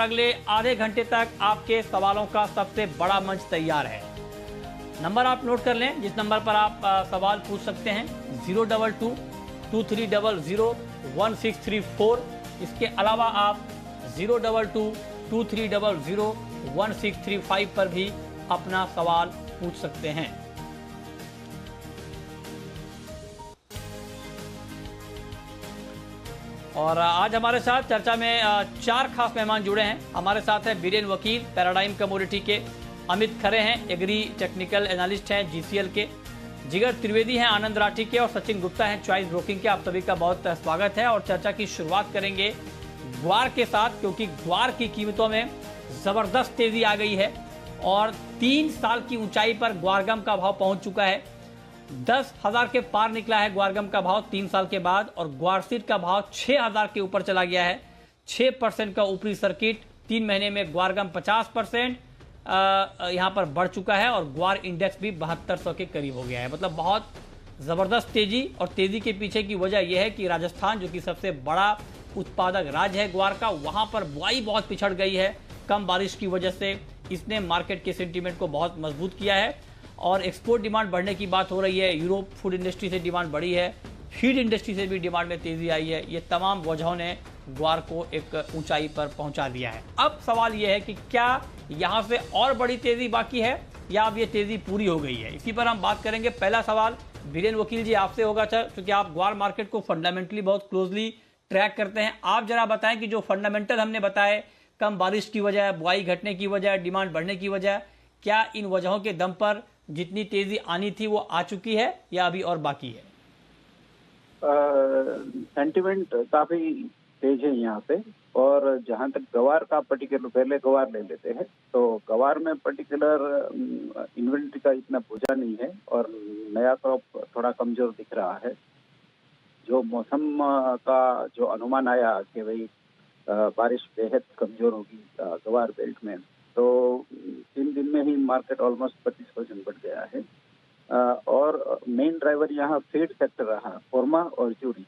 अगले आधे घंटे तक आपके सवालों का सबसे बड़ा मंच तैयार है। नंबर आप नोट कर लें जिस नंबर पर आप सवाल पूछ सकते हैं, 022-2300-1634। इसके अलावा आप 022-2300-1635 पर भी अपना सवाल पूछ सकते हैं। और आज हमारे साथ चर्चा में 4 खास मेहमान जुड़े हैं। हमारे साथ हैं बीरेन वकील, पैराडाइम कमोडिटी के, अमित खरे हैं, एग्री टेक्निकल एनालिस्ट हैं जीसीएल के, जिगर त्रिवेदी हैं आनंद राठी के, और सचिन गुप्ता हैं चॉइस ब्रोकिंग के। आप सभी का बहुत स्वागत है। और चर्चा की शुरुआत करेंगे ग्वार के साथ, क्योंकि ग्वार की कीमतों में जबरदस्त तेजी आ गई है और 3 साल की ऊंचाई पर ग्वारगम का भाव पहुंच चुका है। 10,000 के पार निकला है ग्वारगम का भाव 3 साल के बाद, और ग्वारसीड का भाव 6,000 के ऊपर चला गया है। 6% का ऊपरी सर्किट। 3 महीने में ग्वारगम 50% यहाँ पर बढ़ चुका है, और ग्वार इंडेक्स भी 7200 के करीब हो गया है। मतलब बहुत ज़बरदस्त तेजी। और तेजी के पीछे की वजह यह है कि राजस्थान, जो कि सबसे बड़ा उत्पादक राज्य है ग्वार का, वहाँ पर बुआई बहुत पिछड़ गई है कम बारिश की वजह से। इसने मार्केट के सेंटीमेंट को बहुत मजबूत किया है, और एक्सपोर्ट डिमांड बढ़ने की बात हो रही है। यूरोप फूड इंडस्ट्री से डिमांड बढ़ी है, फीड इंडस्ट्री से भी डिमांड में तेजी आई है। ये तमाम वजहों ने ग्वार को एक ऊंचाई पर पहुंचा दिया है। अब सवाल ये है कि क्या यहाँ से और बड़ी तेजी बाकी है, या अब ये तेजी पूरी हो गई है? इसी पर हम बात करेंगे। पहला सवाल बीरेन वकील जी आपसे होगा, क्योंकि आप ग्वार मार्केट को फंडामेंटली बहुत क्लोजली ट्रैक करते हैं। आप जरा बताएं कि जो फंडामेंटल हमने बताए, कम बारिश की वजह, बुआई घटने की वजह, डिमांड बढ़ने की वजह, क्या इन वजहों के दम पर जितनी तेजी आनी थी वो आ चुकी है, या अभी और बाकी है? सेंटिमेंट काफी तेज है यहाँ पे। और जहाँ तक गवार का पर्टिकुलर, पहले गवार ले लेते हैं, तो गवार में पर्टिकुलर इन्वेंट्री का इतना बोझा नहीं है, और नया क्रॉप थोड़ा कमजोर दिख रहा है। जो मौसम का जो अनुमान आया कि भाई बारिश बेहद कमजोर होगी गवार बेल्ट में, तो 3 दिन में ही मार्केट ऑलमोस्ट 25% बढ़ गया है। और मेन ड्राइवर यहाँ फीड सेक्टर रहा, कोरमा और जूरी।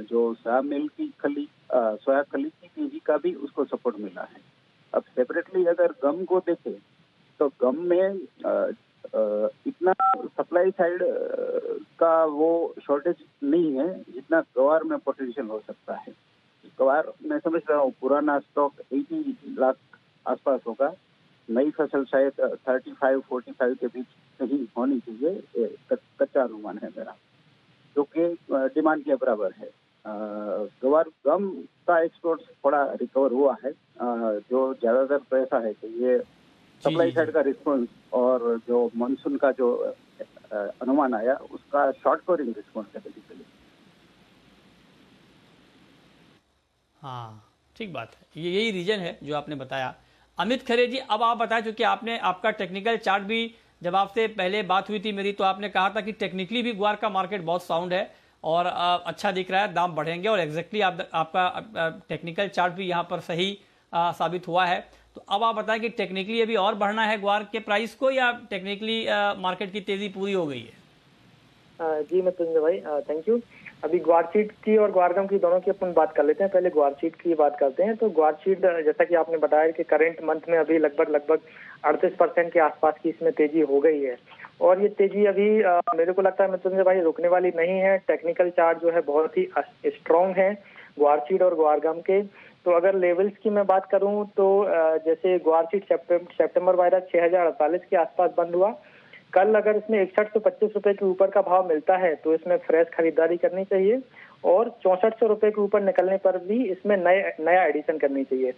जो सोया मिल की खली, सोया खली की तेजी का भी उसको सपोर्ट मिला है। अब सेपरेटली अगर गम को देखें, तो गम में इतना सप्लाई साइड का वो शॉर्टेज नहीं है जितना गवार में पोटेंशियल हो सकता है। गवार मैं समझ रहा हूँ पुराना स्टॉक 80 लाख आसपास होगा। नई फसल शायद 35-45 के बीच कहीं होनी चाहिए, कच्चा अनुमान है मेरा, जो कि डिमांड के बराबर है। गवार गम का एक्सपोर्ट थोड़ा रिकवर हुआ है। जो ज्यादातर तो ऐसा है कि ये सप्लाई साइड का रिस्पॉन्स, और जो मानसून का जो अनुमान आया उसका शॉर्ट कवरिंग रिस्पॉन्स है बेसिकली। हाँ, ठीक बात है। ये यही रीजन है जो आपने बताया। अमित खरे जी, अब आप बताएं, क्योंकि आपने आपका टेक्निकल चार्ट भी, जब आपसे पहले बात हुई थी मेरी, तो आपने कहा था कि टेक्निकली भी ग्वार का मार्केट बहुत साउंड है और अच्छा दिख रहा है, दाम बढ़ेंगे, और एग्जैक्टली आपका टेक्निकल चार्ट भी यहाँ पर सही साबित हुआ है। तो अब आप बताएं कि टेक्निकली अभी और बढ़ना है ग्वार के प्राइस को, या टेक्निकली मार्केट की तेजी पूरी हो गई है? जी मृत्युंजय भाई, थैंक यू। अभी ग्वारसीड की और ग्वारगम की दोनों की अपन बात कर लेते हैं। पहले ग्वारसीड की बात करते हैं। तो ग्वारसीड, जैसा कि आपने बताया कि करंट मंथ में अभी लगभग 38% के आसपास की इसमें तेजी हो गई है, और ये तेजी अभी मेरे को लगता है मृत्युंजय भाई रुकने वाली नहीं है। टेक्निकल चार्ट जो है बहुत ही स्ट्रॉन्ग है ग्वारसीड और ग्वारगम के। तो अगर लेवल्स की मैं बात करूं तो जैसे ग्वारसीड सितंबर वायदा 6048 के आसपास बंद हुआ। कल अगर इसमें 61 से 25 रुपए के ऊपर का भाव मिलता है तो इसमें फ्रेश खरीदारी करनी चाहिए, और 6400 रुपए के ऊपर निकलने पर भी इसमें नया एडिशन करनी चाहिए।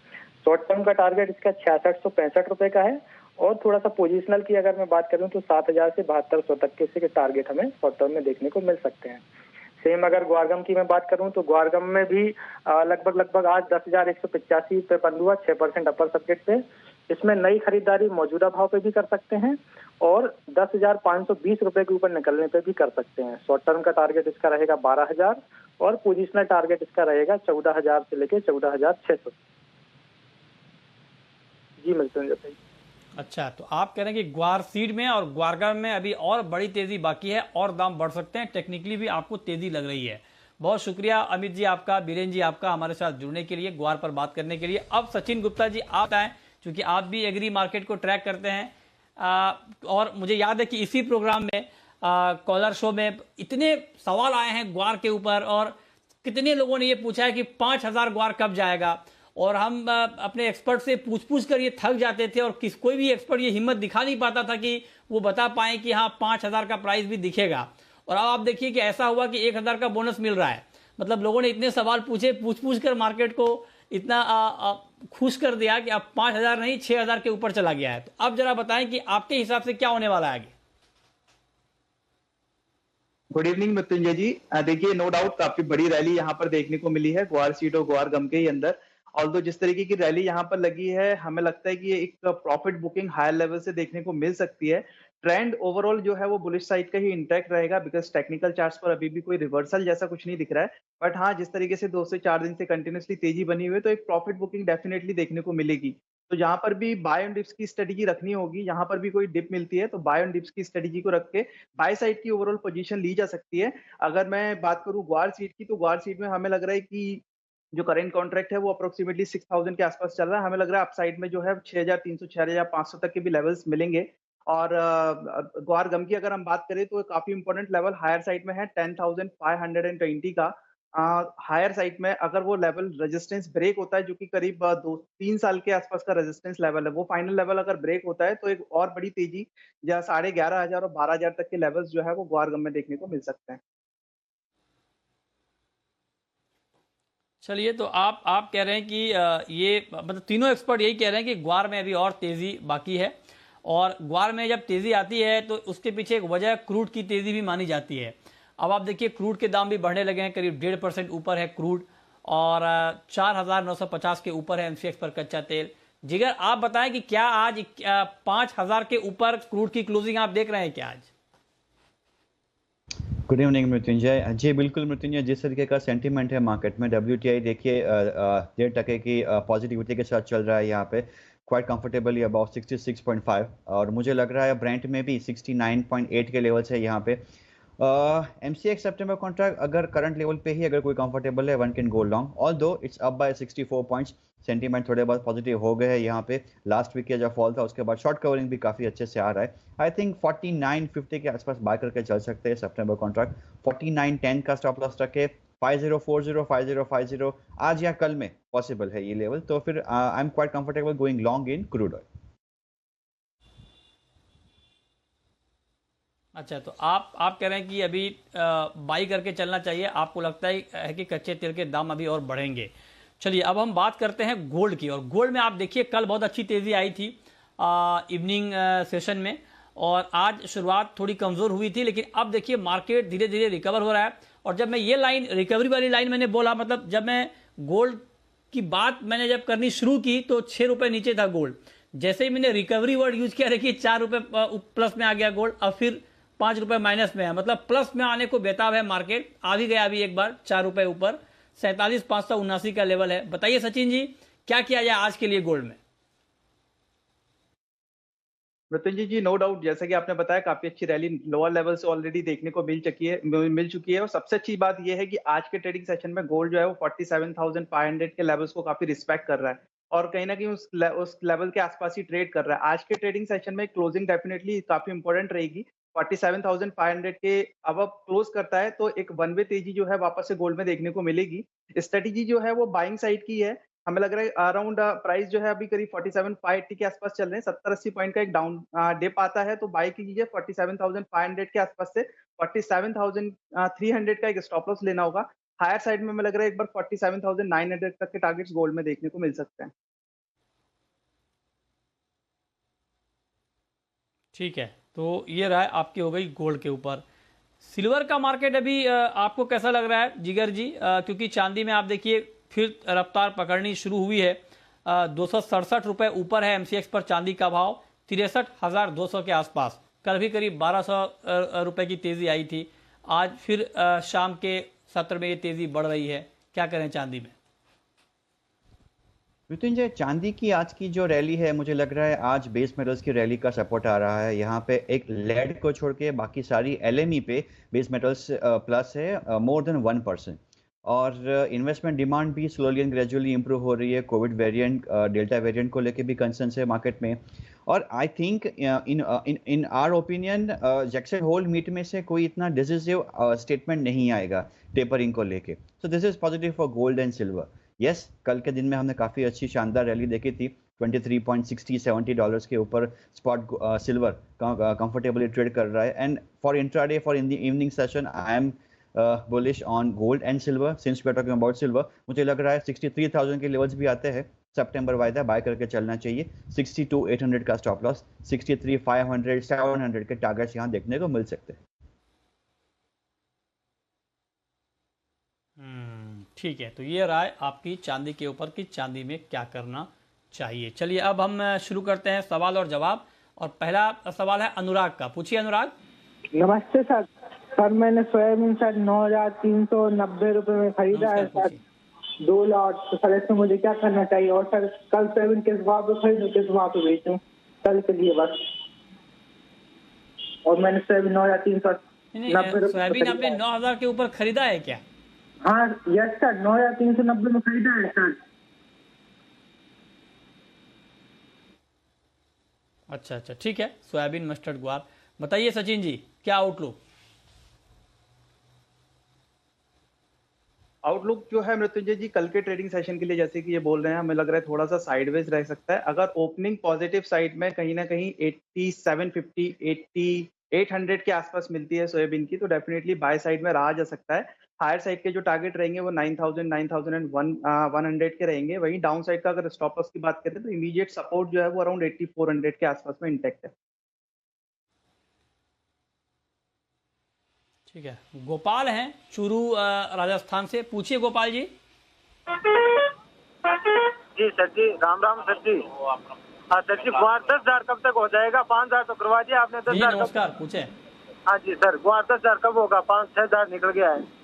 शॉर्ट टर्म का टारगेट इसका 6665 रुपए का है, और थोड़ा सा पोजिशनल की अगर मैं बात करूं तो 7000 से 7200 तक के इसके टारगेट हमें शॉर्ट टर्म में देखने को मिल सकते हैं। सेम अगर ग्वारगम की मैं बात करूं तो ग्वारगम में भी लगभग आज 10,185 पे बंद हुआ, 6% अपर सर्किट पे। इसमें नई खरीदारी मौजूदा भाव पे भी कर सकते हैं, और 10,520 रुपए के ऊपर निकलने पे भी कर सकते हैं। शॉर्ट टर्म का टारगेट इसका रहेगा 12,000, और पोजिशनल टारगेट इसका रहेगा 14,000 से लेके 14,600। जी मृत्युंजय भाई। अच्छा, तो आप कह रहे हैं कि ग्वार सीड में और ग्वारगम में अभी और बड़ी तेजी बाकी है, और दाम बढ़ सकते हैं, टेक्निकली भी आपको तेजी लग रही है। बहुत शुक्रिया अमित जी आपका, बीरेन जी आपका हमारे साथ जुड़ने के लिए, ग्वार पर बात करने के लिए। अब सचिन गुप्ता जी आप आए, क्योंकि आप भी एग्री मार्केट को ट्रैक करते हैं और मुझे याद है कि इसी प्रोग्राम में कॉलर शो में इतने सवाल आए हैं ग्वार के ऊपर और कितने लोगों ने ये पूछा है कि 5,000 ग्वार कब जाएगा, और हम अपने एक्सपर्ट से पूछ कर ये थक जाते थे और कोई भी एक्सपर्ट ये हिम्मत दिखा नहीं पाता था कि वो बता पाए कि हाँ 5,000 का प्राइस भी दिखेगा। और अब आप देखिए कि ऐसा हुआ कि 1,000 का बोनस मिल रहा है। मतलब लोगों ने इतने सवाल पूछे, पूछ कर मार्केट को इतना खुश कर दिया कि अब 5,000 नहीं 6,000 के ऊपर चला गया है। तो अब जरा बताएं कि आपके हिसाब से क्या होने वाला है आगे। गुड इवनिंग मृत्युंजय जी। देखिए, नो डाउट काफी बड़ी रैली यहाँ पर देखने को मिली है ग्वार सीट और ग्वार गम के ही अंदर। ऑल्दो जिस तरीके की रैली यहाँ पर लगी है, हमें लगता है कि ये एक प्रॉफिट बुकिंग हायर लेवल से देखने को मिल सकती है। ट्रेंड ओवरऑल जो है वो बुलिश साइड का ही इंटैक्ट रहेगा, बिकॉज टेक्निकल चार्ट्स पर अभी भी कोई रिवर्सल जैसा कुछ नहीं दिख रहा है। बट हाँ, जिस तरीके से 2 से 4 दिन से कंटिन्यूसली तेजी बनी हुई है, तो एक प्रॉफिट बुकिंग डेफिनेटली देखने को मिलेगी। तो यहाँ पर भी बाय ऑन डिप्स की स्ट्रेटेजी रखनी होगी। यहाँ पर भी कोई डिप मिलती है तो बाय ऑन डिप्स की स्ट्रेटेजी को रख के बाय साइड की ओवरऑल पोजीशन ली जा सकती है। अगर मैं बात करूँ ग्वार सीट की, तो ग्वार सीट में हमें लग रहा है कि जो करंट कॉन्ट्रैक्ट है वो अप्रोक्सीमेटली 6,000 के आसपास चल रहा है। हमें लग रहा है अपसाइड में जो है 6,300 6,500 तक के भी लेवल्स मिलेंगे। और ग्वार गम की अगर हम बात करें तो काफी इंपॉर्टेंट लेवल हायर साइड में है 10,520 का। हायर साइड में अगर वो लेवल रेजिस्टेंस ब्रेक होता है, जो कि करीब 2-3 साल के आसपास का रेजिस्टेंस लेवल है, वो फाइनल लेवल अगर ब्रेक होता है तो एक और बड़ी तेजी या 11,500 और 12,000 तक के लेवल्स जो है वो ग्वार गम में देखने को मिल सकते हैं। चलिए, तो आप कह रहे हैं कि ये मतलब तीनों एक्सपर्ट यही कह रहे हैं कि ग्वार में अभी और तेजी बाकी है, और ग्वार में जब तेजी आती है तो उसके पीछे एक वजह क्रूड की तेजी भी मानी जाती है। अब आप देखिए क्रूड के दाम भी बढ़ने लगे हैं, करीब 1.5% ऊपर है क्रूड, और 4,950 के ऊपर है एमसीएक्स पर कच्चा तेल। जिगर आप बताएं कि क्या आज 5,000 के ऊपर क्रूड की क्लोजिंग आप देख रहे हैं क्या आज? गुड इवनिंग मृत्युंजय जी। बिल्कुल मृत्युंजय, जिस तरीके का सेंटीमेंट है मार्केट में, WTI देखिए 1.5% की पॉजिटिविटी के साथ चल रहा है यहाँ पे, क्वाइट कंफर्टेबली अबाउट 66.5, और मुझे लग रहा है ब्रेंट में भी 69.8 के लेवल्स है यहाँ पे। MCX सितंबर कॉन्ट्रैक्ट अगर करंट लेवल पे ही अगर कोई कंफर्टेबल है, one can go long, although it's up by 64 points. Sentiment थोड़े बहुत पॉजिटिव हो गए हैं यहाँ पे। लास्ट वीक का जो फॉल था उसके बाद शॉर्ट कवरिंग भी काफ़ी अच्छे से आ रहा है। आई थिंक 49.50 के आसपास बाय करके चल सकते हैं सितंबर कॉन्ट्रैक्ट। 49.10 का स्टॉप लॉस रखे, 5040 5050 आज या कल में पॉसिबल है ये लेवल। तो फिर I am quite comfortable going long in crude oil. अच्छा, तो आप कह रहे हैं कि अभी बाई करके चलना चाहिए, आपको लगता है कि कच्चे तेल के दाम अभी और बढ़ेंगे। चलिए, अब हम बात करते हैं गोल्ड की, और गोल्ड में आप देखिए कल बहुत अच्छी तेज़ी आई थी इवनिंग सेशन में, और आज शुरुआत थोड़ी कमज़ोर हुई थी, लेकिन अब देखिए मार्केट धीरे धीरे रिकवर हो रहा है। और जब मैं ये लाइन रिकवरी वाली लाइन मैंने बोला, मतलब जब मैं गोल्ड की बात मैंने जब करनी शुरू की तो 6 रुपये नीचे था गोल्ड। जैसे ही मैंने रिकवरी वर्ड यूज किया, देखिए 4 रुपये प्लस में आ गया गोल्ड, अब फिर 5 रुपये माइनस में है। मतलब प्लस में आने को बेताब है मार्केट, आ भी गया अभी एक बार 4 रुपये ऊपर, 47,579 का लेवल है। बताइए सचिन जी, क्या किया जाए आज के लिए गोल्ड में? मृत्युंजय जी, नो डाउट जैसा कि आपने बताया काफी अच्छी रैली लोअर लेवल से ऑलरेडी देखने को मिल चुकी है। और सबसे अच्छी बात यह है कि आज के ट्रेडिंग सेशन में गोल्ड जो है वो 47,500 के लेवल्स को काफी रिस्पेक्ट कर रहा है, और कहीं ना कहीं उस लेवल के आसपास ही ट्रेड कर रहा है। आज के ट्रेडिंग सेशन में क्लोजिंग डेफिनेटली काफी इंपॉर्टेंट रहेगी। 47,500 के अब क्लोज करता है तो एक वन वे तेजी जो है वापस से गोल्ड में देखने को मिलेगी। स्ट्रेटेजी जो है वो बाइंग साइड की है। हमें लग रहा है अराउंड प्राइस जो है अभी करीब 47,580 के आसपास चल रहे हैं। 70-80 पॉइंट का एक डाउन डिप आता है तो बाय कीजिए 47,500 के आसपास से। 47,300 का एक स्टॉप लॉस लेना होगा। हायर साइड में हमें लग रहा है एक बार 47,900 तक के टारगेट्स गोल्ड में देखने को मिल सकते हैं। ठीक है, तो ये राय आपकी हो गई गोल्ड के ऊपर। सिल्वर का मार्केट अभी आपको कैसा लग रहा है जिगर जी? क्योंकि चांदी में आप देखिए फिर रफ्तार पकड़नी शुरू हुई है। 267 रुपये ऊपर है एमसीएक्स पर चांदी का भाव, 63,200 के आसपास। कल भी करीब 1,200 रुपये की तेज़ी आई थी। आज फिर शाम के सत्र में ये तेज़ी बढ़ रही है। क्या करें चांदी में? मृत्युंजय, चांदी की आज की जो रैली है, मुझे लग रहा है आज बेस मेटल्स की रैली का सपोर्ट आ रहा है। यहाँ पे एक लेड को छोड़ के बाकी सारी LME पे बेस मेटल्स प्लस है मोर देन 1%। और इन्वेस्टमेंट डिमांड भी स्लोली एंड ग्रेजुअली इंप्रूव हो रही है। कोविड वेरिएंट, डेल्टा वेरिएंट को लेके भी कंसर्न है मार्केट में। और I think in our opinion Jackson Hole meet में से कोई इतना डिसिसिव स्टेटमेंट नहीं आएगा टेपरिंग को लेके। So this is positive for gold and silver. Yes, कल के दिन में हमने काफ़ी अच्छी शानदार रैली देखी थी। 23.60-70 डॉलर्स के ऊपर स्पॉट सिल्वर कंफर्टेबली ट्रेड कर रहा है। And for intraday, for in the evening session, I am bullish on gold and silver. Since we are talking about silver, मुझे लग रहा है 63,000 के लेवल्स भी आते हैं सितंबर वायदा, बाय करके चलना चाहिए। 62,800 का स्टॉप लॉस, 63,500, 700 के टारगेट्स यहाँ देखने को मिल सकते हैं। ठीक है, तो ये राय आपकी चांदी के ऊपर कि चांदी में क्या करना चाहिए। चलिए अब हम शुरू करते हैं सवाल और जवाब। और पहला सवाल है अनुराग का। पूछिए अनुराग। नमस्ते सर। सर मैंने सोयाबीन सर 9,390 रुपए में खरीदा है सर, 2 लॉट। तो सर इसमें मुझे क्या करना चाहिए? और सर कल सोयाबीन किस भाव पे खरीदूं, किस भाव पे बेचूं कल के लिए बस? और मैंने सोयाबीन 9,390 रुपए। सोयाबीन आपने 9,000 के ऊपर खरीदा है क्या? हाँ यस सर, 9,390 में खरीदा है सर। अच्छा, ठीक है। सोयाबीन, मस्टर्ड, ग्वार। बताइए सचिन जी, क्या आउटलुक? आउटलुक जो है मृत्युंजय जी, कल के ट्रेडिंग सेशन के लिए जैसे कि ये बोल रहे हैं, हमें लग रहा है थोड़ा सा साइडवेज रह सकता है। अगर ओपनिंग पॉजिटिव साइड में कहीं ना कहीं 8750, 8800 के आसपास मिलती है सोयाबीन की, तो डेफिनेटली बाय साइड में रहा जा सकता है। हायर साइड के जो टारगेट रहेंगे वो 9,000, 9,100 के रहेंगे। वहीं डाउन साइड का अगर स्टॉप लॉस की बात करें तो इमीडिएट सपोर्ट जो है वो अराउंड 8400 के आसपास में इंटैक्ट है। ठीक है। गोपाल हैं चूरू राजस्थान से। पूछिए गोपाल जी। जी सर जी, राम राम सर जी। हाँ सर जी, गुआर 10,000 कब तक हो जाएगा? 5,000 तो करवा दिया आपने। 10,000 नमस्कार, पूछे। हाँ जी सर, गुआर 10,000 कब होगा? 5-6,000 निकल गया है।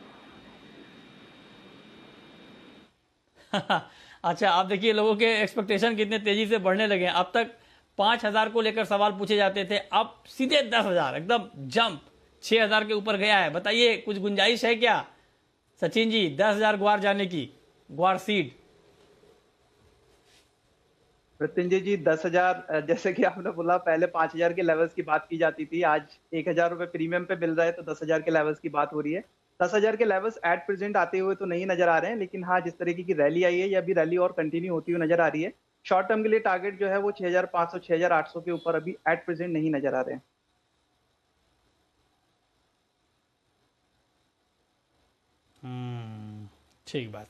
अच्छा, आप देखिए लोगों के एक्सपेक्टेशन कितने तेजी से बढ़ने लगे हैं। अब तक 5,000 को लेकर सवाल पूछे जाते थे, अब सीधे 10,000, एकदम जंप 6,000 के ऊपर गया है। बताइए कुछ गुंजाइश है क्या सचिन जी 10,000 ग्वार जाने की? ग्वार सीड। मृत्युंजय जी 10,000, जैसे कि आपने बोला, पहले 5,000 के लेवल्स की बात की जाती थी, आज 1,000 रुपए प्रीमियम पे मिल रहा है, तो 10,000 के लेवल्स की बात हो रही है। 10,000 के लेवल्स एट प्रेजेंट आते हुए तो नहीं नजर आ रहे हैं, लेकिन हाँ जिस तरीके की रैली आई है या अभी रैली और कंटिन्यू होती हुई नजर आ रही है, शॉर्ट टर्म के लिए टारगेट जो है वो 6,500, 6,800 के ऊपर अभी एट प्रेजेंट नहीं नजर आ रहे हैं। ठीक बात।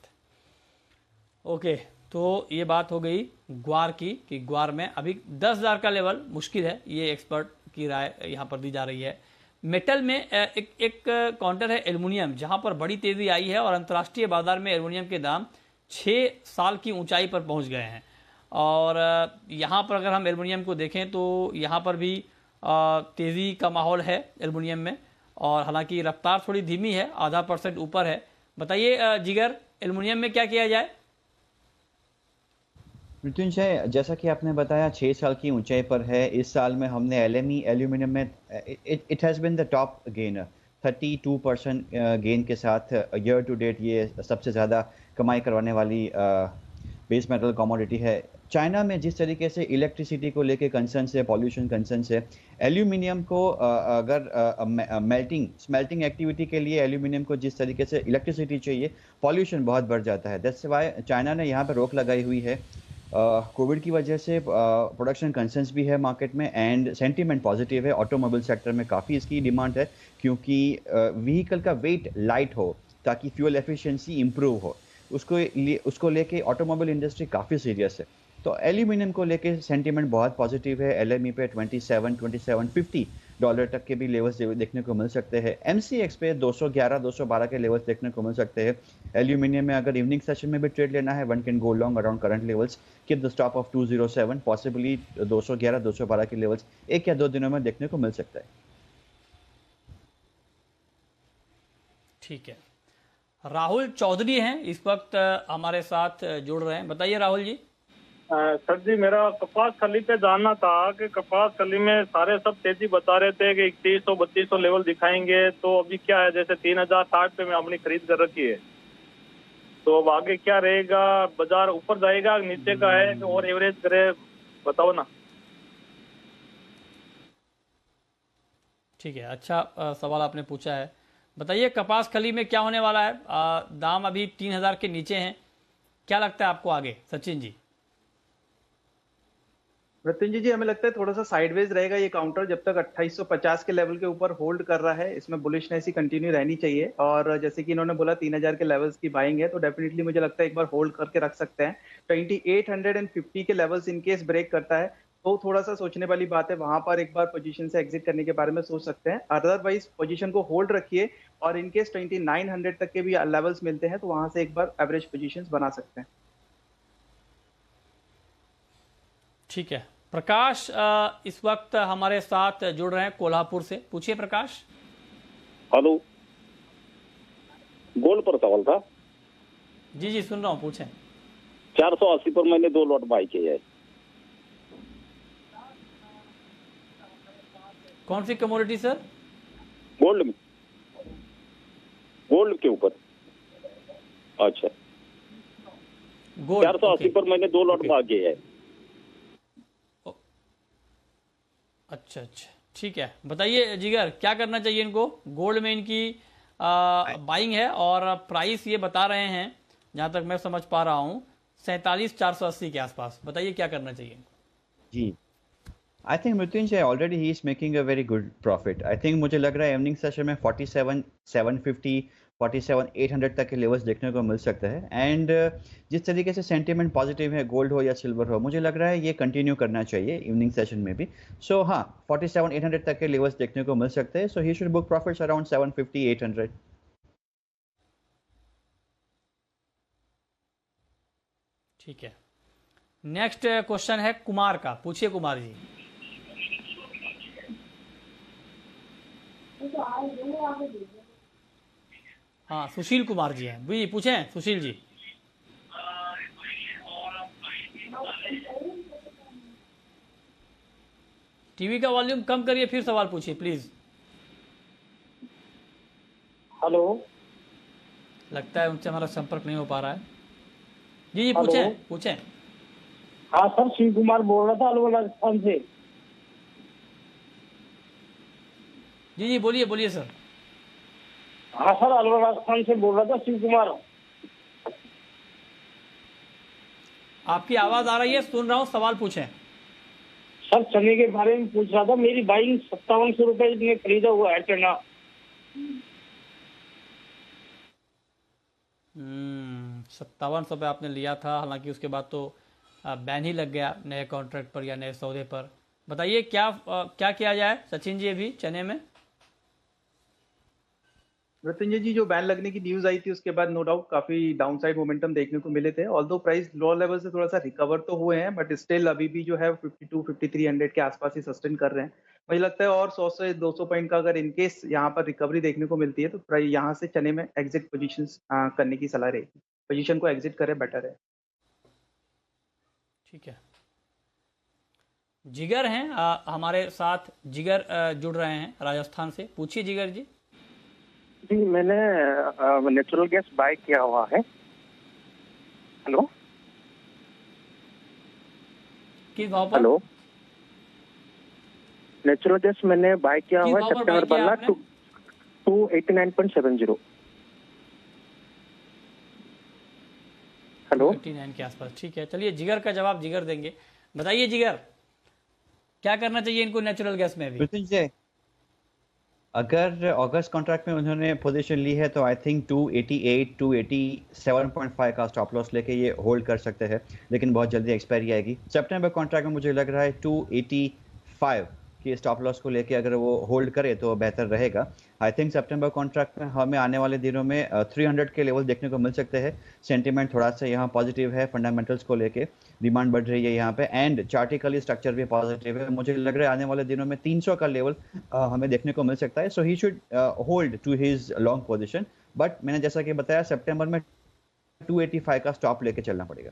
ओके, तो ये बात हो गई ग्वार की कि ग्वार में अभी 10,000 का लेवल मुश्किल है, ये एक्सपर्ट की राय यहाँ पर दी जा रही है। मेटल में एक काउंटर है एल्युमिनियम, जहाँ पर बड़ी तेजी आई है और अंतर्राष्ट्रीय बाजार में एल्युमिनियम के दाम 6 साल की ऊंचाई पर पहुँच गए हैं। और यहाँ पर अगर हम एल्युमिनियम को देखें तो यहाँ पर भी तेज़ी का माहौल है एल्युमिनियम में, और हालांकि रफ्तार थोड़ी धीमी है, 0.5% ऊपर है। बताइए जिगर, एल्युमिनियम में क्या किया जाए? मृत्युंजय, जैसा कि आपने बताया 6 साल की ऊंचाई पर है। इस साल में हमने एल्यूमिनियम में it has been the top gainer, 32% gain के साथ ईयर टू डेट ये सबसे ज़्यादा कमाई करवाने वाली बेस मेटल कमोडिटी है। चाइना में जिस तरीके से इलेक्ट्रिसिटी को लेके कंसर्न है, पॉल्यूशन कंसर्न है, एल्यूमिनियम को अगर स्मेल्टिंग एक्टिविटी के लिए एल्यूमिनियम को जिस तरीके से इलेक्ट्रिसिटी चाहिए, पॉल्यूशन बहुत बढ़ जाता है। दैट्स व्हाई चाइना ने यहाँ पर रोक लगाई हुई है। कोविड की वजह से प्रोडक्शन कंसर्न्स भी है मार्केट में, एंड सेंटीमेंट पॉजिटिव है। ऑटोमोबाइल सेक्टर में काफ़ी इसकी डिमांड है, क्योंकि व्हीकल का वेट लाइट हो ताकि फ्यूल एफिशिएंसी इंप्रूव हो, उसको लेके ऑटोमोबाइल इंडस्ट्री काफ़ी सीरियस है। तो एल्यूमिनियम को लेके सेंटीमेंट बहुत पॉजिटिव है। LME पे 27-27.50 डॉलर तक के भी लेवल्स देखने को मिल सकते हैं। MCX पे 211-212 के लेवल्स देखने को मिल सकते हैं। एल्यूमिनियम में अगर इवनिंग सेशन में भी ट्रेड लेना है, one can go long around current levels, keep the stop of 207, possibly 211-212 के लेवल्स 1 या 2 दिनों में देखने को मिल सकता है। ठीक है। राहुल चौधरी हैं इस वक्त हमारे साथ जुड़ रहे हैं। बताइए राहुल जी। सर जी, मेरा कपास कली पे जानना था कि कपास कली में सारे सब तेजी बता रहे थे कि 3100-3200 लेवल दिखाएंगे, तो अभी क्या है? जैसे 3,060 पे मैं अपनी खरीद कर रखी है। तो अब आगे क्या रहेगा, बाजार ऊपर जाएगा नीचे का है और एवरेज करे, बताओ ना। ठीक है, अच्छा सवाल आपने पूछा है। बताइए कपास खली में क्या होने वाला है? दाम अभी 3000 के नीचे हैं, क्या लगता है आपको आगे सचिन जी? मृत्युंजय जी, हमें लगता है थोड़ा सा साइडवेज रहेगा ये काउंटर जब तक 2850 के लेवल के ऊपर होल्ड कर रहा है। इसमें बुलिशनेस ही कंटिन्यू रहनी चाहिए, और जैसे कि इन्होंने बोला 3000 के लेवल्स की बाइंग है, तो डेफिनेटली मुझे लगता है एक बार होल्ड करके रख सकते हैं। 2850 के लेवल्स इन केस ब्रेक करता है तो थोड़ा सा सोचने वाली बात है, वहां पर एक बार पोजीशन से एग्जिट करने के बारे में सोच सकते हैं। अदरवाइज पोजीशन को होल्ड रखिए, और इन केस 2900 तक के भी लेवल्स मिलते हैं तो वहां से एक बार एवरेज पोजीशंस बना सकते हैं। ठीक है, प्रकाश इस वक्त हमारे साथ जुड़ रहे हैं कोल्हापुर से। पूछिए प्रकाश। हेलो, गोल्ड पर सवाल था। जी जी सुन रहा हूँ, पूछें। 480 पर मैंने 2 लॉट बाई किए है। कौन सी कमोडिटी सर? गोल्ड में, गोल्ड के ऊपर। अच्छा, गोल्ड 480 पर मैंने 2 लॉट बाई किए है। अच्छा अच्छा, ठीक है। बताइए जिगर, क्या करना चाहिए इनको? गोल्ड में इनकी बाइंग है और प्राइस ये बता रहे हैं जहां तक मैं समझ पा रहा हूं 47,480 के आसपास। बताइए क्या करना चाहिए इनको? जी, I think Mrityunjay already he is making a very good profit. I think मुझे लग रहा है इवनिंग सेशन में 47,750 47,800 तक के लेवल्स देखने को मिल सकते हैं। एंड जिस तरीके से सेंटीमेंट पॉजिटिव है, गोल्ड हो या सिल्वर हो, मुझे लग रहा है ये कंटिन्यू करना चाहिए इवनिंग सेशन में भी। सो हाँ, 47,800 तक के लेवल्स देखने को मिल सकते हैं। So he should book profits around 750-800। ठीक है, नेक्स्ट क्वेश्चन है कुमार का। पूछिए कुमार जी। हाँ, सुशील कुमार जी हैं। जी पूछें सुशील जी। टीवी का वॉल्यूम कम करिए, फिर सवाल पूछिए प्लीज। हेलो, लगता है उनसे हमारा संपर्क नहीं हो पा रहा है। जी जी पूछें पूछें। हाँ सर, शिव कुमार बोल रहा था अलवर राजस्थान से। जी जी बोलिए बोलिए सर। हाँ सर, अलवर राजस्थान से बोल रहा था शिव कुमार। आपकी आवाज आ रही है, सुन रहा हूँ, सवाल पूछें। सर चने के बारे में पूछ रहा था। मेरी बाइंग 5700 रुपए में खरीदा हुआ है चना। 5700 पे आपने लिया था, हालांकि उसके बाद तो बैन ही लग गया नए कॉन्ट्रैक्ट पर या नए सौदे पर। बताइए क्या क्या किया जाए सचिन जी अभी चने में? मृत्युंजय जी, जो बैन लगने की न्यूज आई थी उसके बाद नो डाउट काफी डाउनसाइड मोमेंटम देखने को मिले थे। ऑल्दो प्राइस लो लेवल से थोड़ा सा रिकवर तो हुए हैं, बट स्टिल अभी भी जो है 52-5300 के आसपास ही सस्टेन कर रहे हैं। मुझे लगता है और 100 से 200 पॉइंट का अगर इनकेस यहाँ पर रिकवरी देखने को मिलती है तो प्राइस यहाँ से चने में एग्जिट पोजीशन करने की सलाह रहेगी। पोजीशन को एग्जिट करे बेटर है। ठीक है, जिगर हैं हमारे साथ। जिगर जुड़ रहे हैं राजस्थान से। पूछिए जिगर जी। जी, मैंने नेचुरल गैस बाय किया हुआ है। हेलो, किस भाव पर? हेलो, नेचुरल गैस मैंने बाय किया हुआ है सितंबर वाला 289.70। हेलो, 89 के आसपास। ठीक है, चलिए जिगर का जवाब जिगर देंगे। बताइए जिगर, क्या करना चाहिए इनको नेचुरल गैस में भी? अगर अगस्त कॉन्ट्रैक्ट में उन्होंने पोजीशन ली है तो आई थिंक 288 287.5 का स्टॉप लॉस लेके ये होल्ड कर सकते हैं, लेकिन बहुत जल्दी एक्सपायरी आएगी। सितंबर कॉन्ट्रैक्ट में मुझे लग रहा है 285 की स्टॉप लॉस को लेके अगर वो होल्ड करे तो बेहतर रहेगा। आई थिंक सितंबर कॉन्ट्रैक्ट में हमें आने वाले दिनों में 300 के लेवल देखने को मिल सकते हैं। सेंटीमेंट थोड़ा सा यहाँ पॉजिटिव है, फंडामेंटल्स को लेके डिमांड बढ़ रही है यहाँ पे, एंड चार्टिकली स्ट्रक्चर भी पॉजिटिव है। मुझे लग रहा है आने वाले दिनों में 300 का लेवल हमें देखने को मिल सकता है। So he should hold to his long position, but मैंने जैसा कि बताया सितंबर में 285 का स्टॉप लेके चलना पड़ेगा।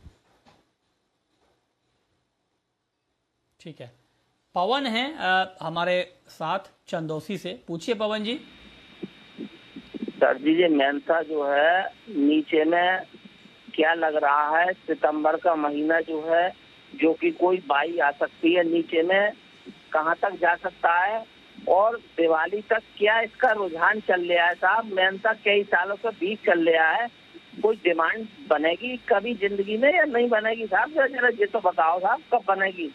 ठीक है, पवन है हमारे साथ चंदौसी से। पूछिए पवन जी। सर जी, ये मेंथा जो है नीचे में क्या लग रहा है सितंबर का महीना जो है, जो कि कोई बाई आ सकती है नीचे में, कहाँ तक जा सकता है और दिवाली तक क्या इसका रुझान चल रहा है साहब? मेहनत कई सालों से बीच चल रहा है, कोई डिमांड बनेगी कभी जिंदगी में या नहीं बनेगी साहब? जरा ये तो बताओ साहब, कब बनेगी?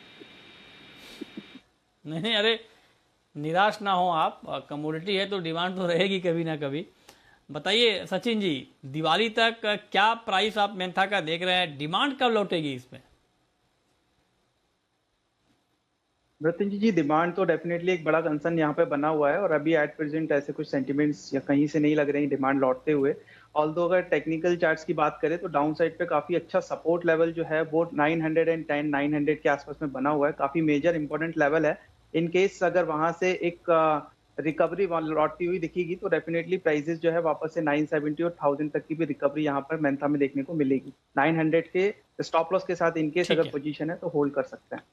नहीं, अरे निराश ना हो आप, कमोडिटी है तो डिमांड तो रहेगी कभी ना कभी। बताइए सचिन जी, दिवाली तक क्या प्राइस आप मेंथा का देख रहे हैं, डिमांड कब लौटेगी इसमें? मृत्युंजय जी, डिमांड तो डेफिनेटली एक बड़ा कंसर्न यहाँ पे बना हुआ है और अभी एट प्रेजेंट ऐसे कुछ सेंटिमेंट्स या कहीं से नहीं लग रहे हैं डिमांड लौटते हुए। ऑल्दो अगर टेक्निकल चार्ट्स की बात करें तो डाउन साइड पे काफी अच्छा सपोर्ट लेवल जो है वो 910 900 के आसपास में बना हुआ है, काफी मेजर इंपॉर्टेंट लेवल है। इन केस अगर वहां से एक रिकवरी लौटती हुई दिखेगी तो डेफिनेटली प्राइसेस जो है वापस से 970 और 1000 तक की भी रिकवरी यहाँ पर मेंथा में देखने को मिलेगी। 900 के स्टॉप लॉस के साथ इनकेस अगर पोजीशन है तो होल्ड कर सकते हैं।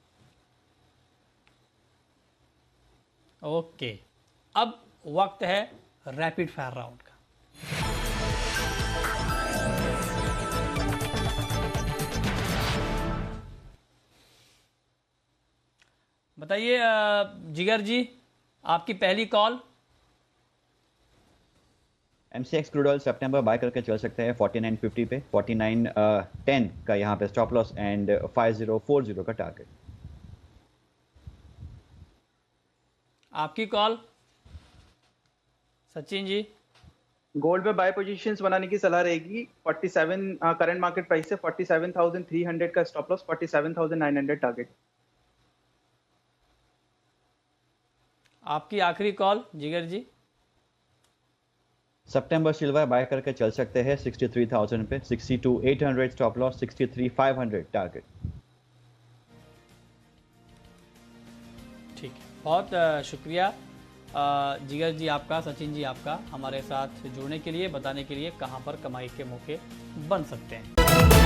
ओके, अब वक्त है रैपिड फायर राउंड का। बताइए जिगर जी, आपकी पहली कॉल। MCX क्रूड ऑयल सितंबर बाय करके चल सकते हैं 49.50 पे, 49.10 का यहाँ पे स्टॉप लॉस एंड 5040 का टारगेट। आपकी कॉल सचिन जी। गोल्ड में बाय पोजीशंस बनाने की सलाह रहेगी। 47 करंट मार्केट प्राइस से 47,300 का स्टॉप लॉस, 47,900 टारगेट। आपकी आखिरी कॉल जिगर जी। सितंबर सिल्वर बाय करके चल सकते हैं 63,000 पे, 62,800 स्टॉप लॉस, 63,500 टारगेट। ठीक है, बहुत शुक्रिया जिगर जी आपका, सचिन जी आपका, हमारे साथ जुड़ने के लिए, बताने के लिए कहां पर कमाई के मौके बन सकते हैं।